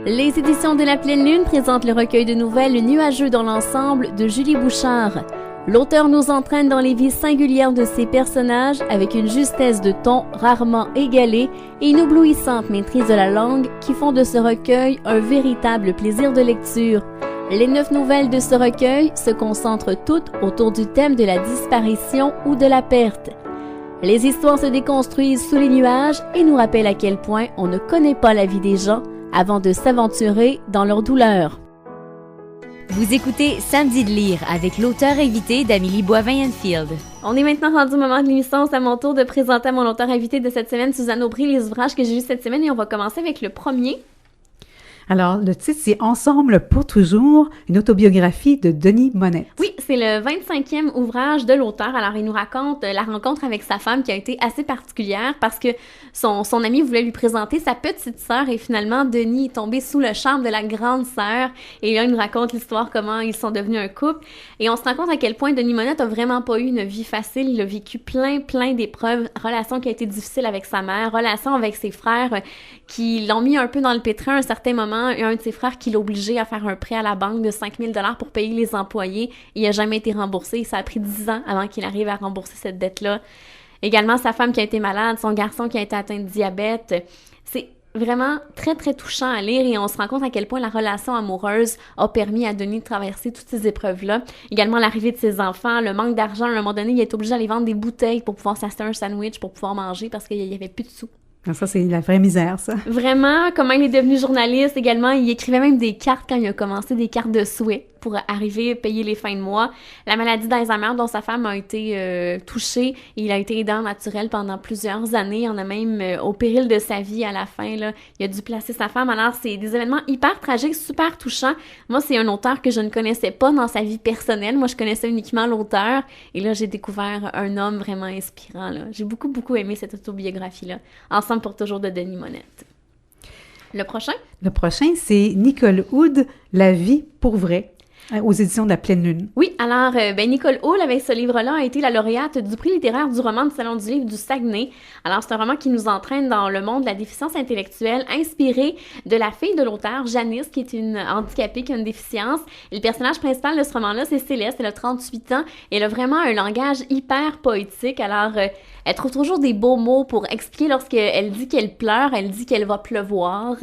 Les éditions de la Pleine Lune présentent le recueil de nouvelles Nuageux dans l'ensemble de Julie Bouchard. L'auteur nous entraîne dans les vies singulières de ses personnages avec une justesse de ton rarement égalée et une éblouissante maîtrise de la langue qui font de ce recueil un véritable plaisir de lecture. Les 9 nouvelles de ce recueil se concentrent toutes autour du thème de la disparition ou de la perte. Les histoires se déconstruisent sous les nuages et nous rappellent à quel point on ne connaît pas la vie des gens avant de s'aventurer dans leur douleur. Vous écoutez Samedi de lire avec l'auteur invité d'Amélie Boivin-Enfield. On est maintenant rendu au moment de l'émission. C'est à mon tour de présenter à mon auteur invité de cette semaine, Suzanne Aubry, les ouvrages que j'ai lus cette semaine et on va commencer avec le premier. Alors, le titre, c'est « Ensemble pour toujours », une autobiographie de Denis Monette. Oui, c'est le 25e ouvrage de l'auteur. Alors, il nous raconte la rencontre avec sa femme qui a été assez particulière parce que son ami voulait lui présenter sa petite sœur et finalement, Denis est tombé sous le charme de la grande sœur. Et là, il nous raconte l'histoire, comment ils sont devenus un couple. Et on se rend compte à quel point Denis Monette a vraiment pas eu une vie facile. Il a vécu plein d'épreuves, relation qui a été difficile avec sa mère, relation avec ses frères qui l'ont mis un peu dans le pétrin à un certain moment. Il y a un de ses frères qui l'a obligé à faire un prêt à la banque de 5 000 $ pour payer les employés. Il n'a jamais été remboursé. Ça a pris 10 ans avant qu'il arrive à rembourser cette dette-là. Également, sa femme qui a été malade, son garçon qui a été atteint de diabète. C'est vraiment très touchant à lire et on se rend compte à quel point la relation amoureuse a permis à Denis de traverser toutes ces épreuves-là. Également, l'arrivée de ses enfants, le manque d'argent. À un moment donné, il est obligé d'aller vendre des bouteilles pour pouvoir s'acheter un sandwich, pour pouvoir manger parce qu'il n'y avait plus de sous. Ça, c'est la vraie misère, ça. Vraiment, comment il est devenu journaliste également. Il écrivait même des cartes quand il a commencé, des cartes de souhait pour arriver à payer les fins de mois. La maladie d'Alzheimer dont sa femme a été touchée, il a été aidant naturel pendant plusieurs années. Il en a même au péril de sa vie à la fin, là, il a dû placer sa femme. Alors, c'est des événements hyper tragiques, super touchants. Moi, c'est un auteur que je ne connaissais pas dans sa vie personnelle. Moi, je connaissais uniquement l'auteur. Et là, j'ai découvert un homme vraiment inspirant, là. J'ai beaucoup aimé cette autobiographie-là. Ensemble pour toujours de Denis Monette. Le prochain? Le prochain, c'est Nicole Hood, La vie pour vrai, aux éditions de la Pleine Lune. Oui, alors, Nicole Hood, avec ce livre-là, a été la lauréate du prix littéraire du roman du Salon du livre du Saguenay. Alors, c'est un roman qui nous entraîne dans le monde de la déficience intellectuelle, inspiré de la fille de l'auteur, Janice, qui est une handicapée, qui a une déficience. Et le personnage principal de ce roman-là, c'est Céleste, elle a 38 ans, et elle a vraiment un langage hyper poétique. Alors, elle trouve toujours des beaux mots pour expliquer lorsqu'elle dit qu'elle pleure, elle dit qu'elle va pleuvoir.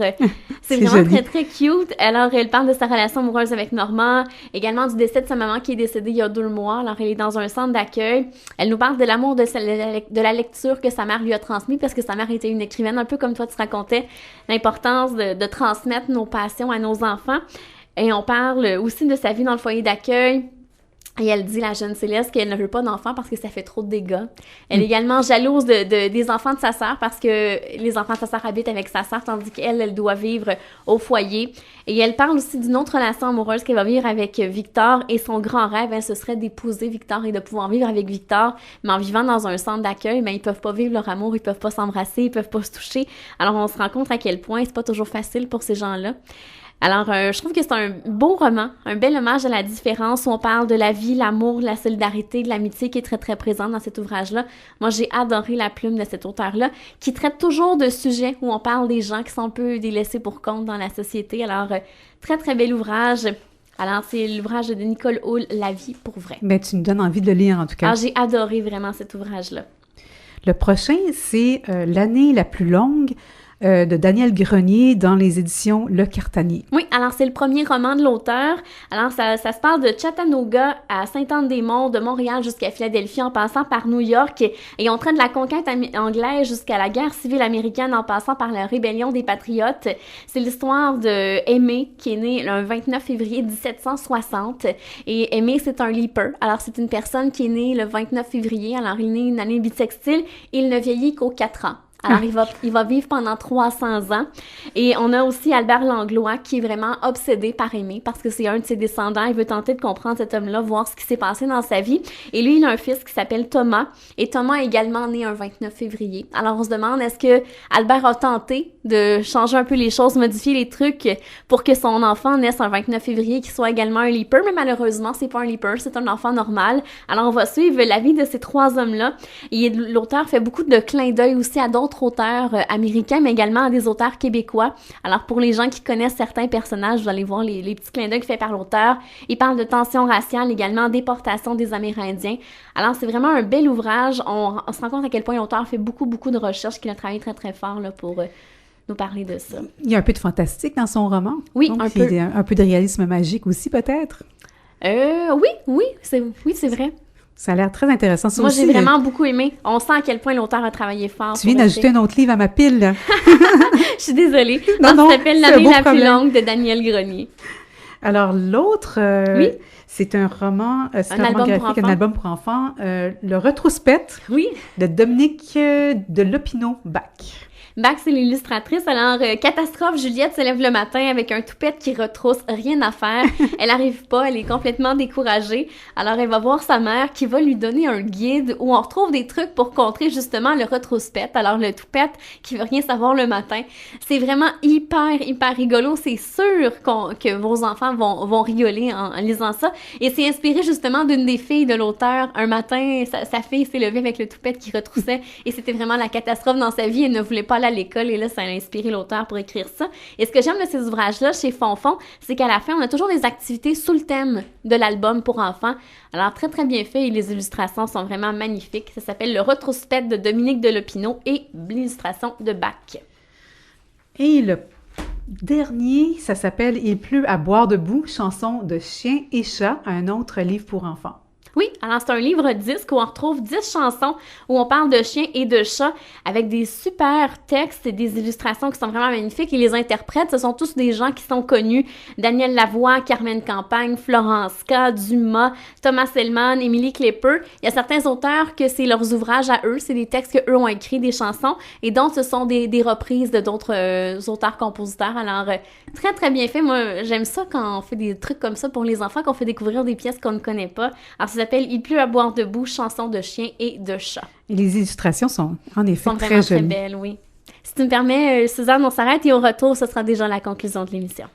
C'est vraiment joli. très cute. Alors, elle parle de sa relation amoureuse avec Normand, également du décès de sa maman qui est décédée il y a 2 mois. Alors, elle est dans un centre d'accueil. Elle nous parle de l'amour de la lecture que sa mère lui a transmis parce que sa mère était une écrivaine, un peu comme toi tu racontais, l'importance de transmettre nos passions à nos enfants. Et on parle aussi de sa vie dans le foyer d'accueil. Et elle dit, la jeune Céleste, qu'elle ne veut pas d'enfants parce que ça fait trop de dégâts. Elle est également jalouse des enfants de sa sœur parce que les enfants de sa sœur habitent avec sa sœur tandis qu'elle, elle doit vivre au foyer. Et elle parle aussi d'une autre relation amoureuse qu'elle va vivre avec Victor et son grand rêve, ce serait d'épouser Victor et de pouvoir vivre avec Victor. Mais en vivant dans un centre d'accueil, ils peuvent pas vivre leur amour, ils peuvent pas s'embrasser, ils peuvent pas se toucher. Alors on se rend compte à quel point c'est pas toujours facile pour ces gens-là. Alors, je trouve que c'est un beau roman, un bel hommage à la différence où on parle de la vie, l'amour, la solidarité, de l'amitié qui est très présente dans cet ouvrage-là. Moi, j'ai adoré la plume de cet auteur-là qui traite toujours de sujets où on parle des gens qui sont un peu délaissés pour compte dans la société. Alors, très bel ouvrage. Alors, c'est l'ouvrage de Nicole Hood, La vie pour vrai. Mais tu me donnes envie de le lire, en tout cas. Alors, j'ai adoré vraiment cet ouvrage-là. Le prochain, c'est L'année la plus longue, de Daniel Grenier dans les éditions Le Cartanier. Oui, alors c'est le premier roman de l'auteur. Alors ça se passe de Chattanooga à Sainte-Anne-des-Monts, de Montréal jusqu'à Philadelphie en passant par New York et on traite de la conquête anglaise jusqu'à la guerre civile américaine en passant par la rébellion des Patriotes. C'est l'histoire de Aimée qui est née le 29 février 1760 et Aimée c'est un leaper. Alors c'est une personne qui est née le 29 février, alors il est né une année bissextile et il ne vieillit qu'aux 4 ans. Alors, il va vivre pendant 300 ans. Et on a aussi Albert Langlois qui est vraiment obsédé par Aimée parce que c'est un de ses descendants. Il veut tenter de comprendre cet homme-là, voir ce qui s'est passé dans sa vie. Et lui, il a un fils qui s'appelle Thomas. Et Thomas est également né un 29 février. Alors, on se demande, est-ce que Albert a tenté de changer un peu les choses, modifier les trucs pour que son enfant naisse un 29 février, qui soit également un leaper, mais malheureusement, c'est pas un leaper, c'est un enfant normal. Alors, on va suivre la vie de ces 3 hommes-là. Et l'auteur fait beaucoup de clins d'œil aussi à d'autres auteurs américains, mais également à des auteurs québécois. Alors, pour les gens qui connaissent certains personnages, vous allez voir les petits clins d'œil faits par l'auteur. Il parle de tensions raciales, également déportation des Amérindiens. Alors, c'est vraiment un bel ouvrage. On se rend compte à quel point l'auteur fait beaucoup de recherches, qu'il a travaillé très, très fort là, pour nous parler de ça. Il y a un peu de fantastique dans son roman. Oui, donc, un peu. Il y a un peu de réalisme magique aussi, peut-être? Oui, c'est vrai. Ça a l'air très intéressant. Ça Moi, aussi, j'ai vraiment beaucoup aimé. On sent à quel point l'auteur a travaillé fort. Tu viens d'ajouter un autre livre à ma pile, là. Je suis désolée. Non, Ça s'appelle c'est un L'année beau la plus problème. longue de Daniel Grenier. Alors, l'autre, Oui. c'est un roman, c'est Un un roman album pour graphique, un enfants. album pour enfants, Le Retrospect Oui. de Dominique de Lopinot-Bach. Bach, c'est l'illustratrice. Alors, catastrophe, Juliette se lève le matin avec un toupette qui retrousse, rien à faire. Elle arrive pas, elle est complètement découragée. Alors, elle va voir sa mère qui va lui donner un guide où on retrouve des trucs pour contrer justement le retrospect. Alors, le toupette qui veut rien savoir le matin. C'est vraiment hyper rigolo. C'est sûr que vos enfants vont rigoler en lisant ça. Et c'est inspiré justement d'une des filles de l'auteur. Un matin, sa fille s'est levée avec le toupette qui retroussait et c'était vraiment la catastrophe dans sa vie. Elle ne voulait pas aller à l'école et là, ça a inspiré l'auteur pour écrire ça. Et ce que j'aime de ces ouvrages-là chez Fonfon, c'est qu'à la fin, on a toujours des activités sous le thème de l'album pour enfants. Alors, très, très bien fait et les illustrations sont vraiment magnifiques. Ça s'appelle Le Retrospect de Dominique de Lopinot et l'illustration de Bach. Et le dernier, ça s'appelle Il pleut à boire debout, chanson de chien et chat, un autre livre pour enfants. Oui, alors c'est un livre disque où on retrouve 10 chansons où on parle de chiens et de chats avec des super textes et des illustrations qui sont vraiment magnifiques. Et les interprètes, ce sont tous des gens qui sont connus. Daniel Lavoie, Carmen Campagne, Florence K, Dumas, Thomas Selman, Émilie Klepper. Il y a certains auteurs que c'est leurs ouvrages à eux, c'est des textes qu'eux ont écrits, des chansons, et d'autres, ce sont des reprises de d'autres auteurs-compositeurs. Alors, très, très bien fait. Moi, j'aime ça quand on fait des trucs comme ça pour les enfants, qu'on fait découvrir des pièces qu'on ne connaît pas. Alors, ça s'appelle Il pleut à boire debout, chanson de chien et de chat. Et les illustrations sont en effet Sont très vraiment jolies. très belles, oui. Si tu me permets, Suzanne, on s'arrête et au retour, ce sera déjà la conclusion de l'émission.